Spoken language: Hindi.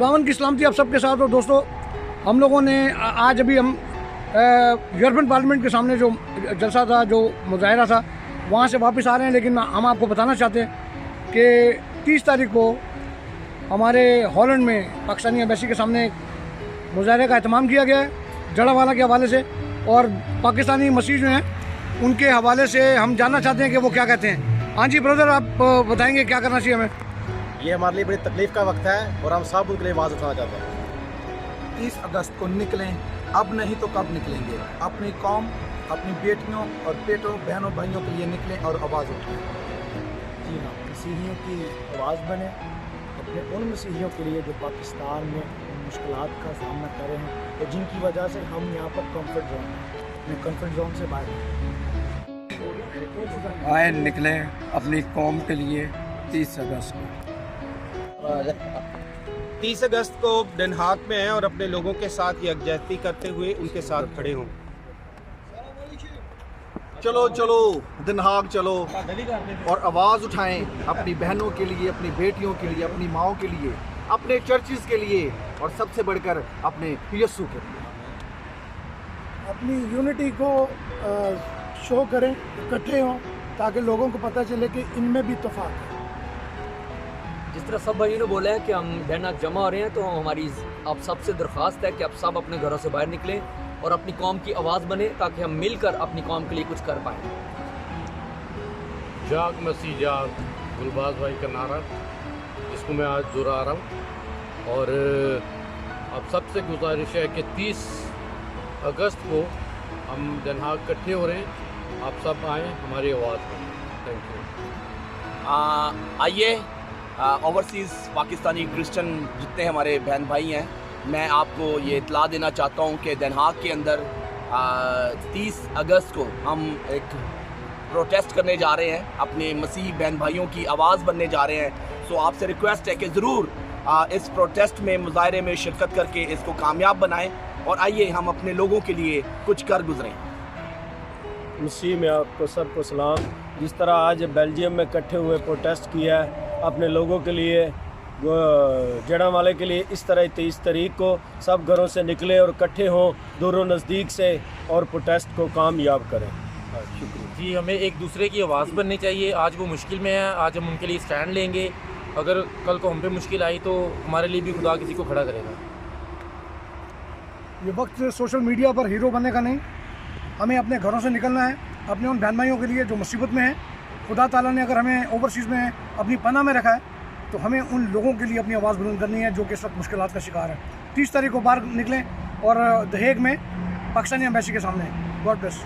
खुदावन की सलामती आप सबके साथ हो दोस्तों। हम लोगों ने आज अभी हम यूरोपियन पार्लियामेंट के सामने जो जलसा था, जो मुजाहरा था, वहाँ से वापस आ रहे हैं। लेकिन हम आपको बताना चाहते हैं कि 30 तारीख को हमारे हॉलैंड में पाकिस्तानी एम्बेसी के सामने मुजाहरे का एहतमाम किया गया है जड़ावाला के हवाले से, और पाकिस्तानी मसीह जो हैं उनके हवाले से हम जानना चाहते हैं कि वो क्या कहते हैं। हाँ जी ब्रदर, आप बताएंगे क्या करना चाहिए हमें? ये हमारे लिए बड़ी तकलीफ़ का वक्त है और हम सब उनके लिए आवाज़ उठाना चाहते हैं। 30 अगस्त को निकलें, अब नहीं तो कब निकलेंगे। अपनी कौम, अपनी बेटियों और बेटों, बहनों, भाइयों के लिए निकलें और आवाज़ उठाएं। जी हाँ, मसीहियों की आवाज़ बने, अपने उन मसीहियों के लिए जो पाकिस्तान में मुश्किलात का सामना कर रहे हैं और जिनकी वजह से हम यहाँ पर कंफर्ट जोन हैं, अपने कंफर्ट जोन से बाहर आए निकलें अपनी कौम के लिए 30 अगस्त को। 30 अगस्त को den Haag में हैं और अपने लोगों के साथ यकजहती करते हुए उनके साथ खड़े हों। चलो चलो दिन हाग चलो और आवाज़ उठाएं अपनी बहनों के लिए, अपनी बेटियों के लिए, अपनी माओं के लिए, अपने चर्चिज़ के लिए और सबसे बढ़कर अपने यीशु के लिए। अपनी यूनिटी को शो करें, इकट्ठे हों, ताकि लोगों को पता चले कि इनमें भी तफाक है। जिस तरह सब भाइयों ने बोला है कि हम दिन हाग जमा हो रहे हैं, तो हमारी आप सबसे दरख्वास्त है कि आप सब अपने घरों से बाहर निकलें और अपनी कौम की आवाज़ बने, ताकि हम मिलकर अपनी कौम के लिए कुछ कर पाएँ। जाग मसीह जाग, गुलबाज भाई का नारा, इसको मैं आज दोहरा रहा हूँ। और आप सबसे गुजारिश है कि 30 अगस्त को हम दिन हाग इकट्ठे हो रहे हैं, आप सब आएँ, हमारी आवाज़ बने। Thank you. आइए, ओवरसीज़ पाकिस्तानी क्रिश्चियन जितने हमारे बहन भाई हैं, मैं आपको ये इतला देना चाहता हूँ कि den Haag के अंदर 30 अगस्त को हम एक प्रोटेस्ट करने जा रहे हैं, अपने मसीह बहन भाइयों की आवाज़ बनने जा रहे हैं। सो आपसे रिक्वेस्ट है कि ज़रूर इस प्रोटेस्ट में, मुजाहरे में शिरकत करके इसको कामयाब बनाएं और आइए हम अपने लोगों के लिए कुछ कर गुजरें। मसीह में आपको सबको सलाम। जिस तरह आज बेल्जियम में इकट्ठे हुए प्रोटेस्ट किया है अपने लोगों के लिए, जड़ावाले के लिए, इस तरह 23 तारीख को सब घरों से निकले और इकट्ठे हों दूरों नज़दीक से और प्रोटेस्ट को कामयाब करें। शुक्रिया जी। हमें एक दूसरे की आवाज़ बननी चाहिए। आज वो मुश्किल में है, आज हम उनके लिए स्टैंड लेंगे। अगर कल को हम पे मुश्किल आई तो हमारे लिए भी खुदा किसी को खड़ा करेगा। ये वक्त सोशल मीडिया पर हीरो बनने का नहीं, हमें अपने घरों से निकलना है, अपने उन बहन भाइयों के लिए जो मुसीबत में है। खुदा ताला ने अगर हमें ओवरसीज़ में अपनी पनाह में रखा है, तो हमें उन लोगों के लिए अपनी आवाज़ बुलंद करनी है जो कि इस वक्त मुश्किलात का शिकार है। 30 तारीख को बाहर निकलें और द हेग में पाकिस्तानी एम्बेसी के सामने। God bless.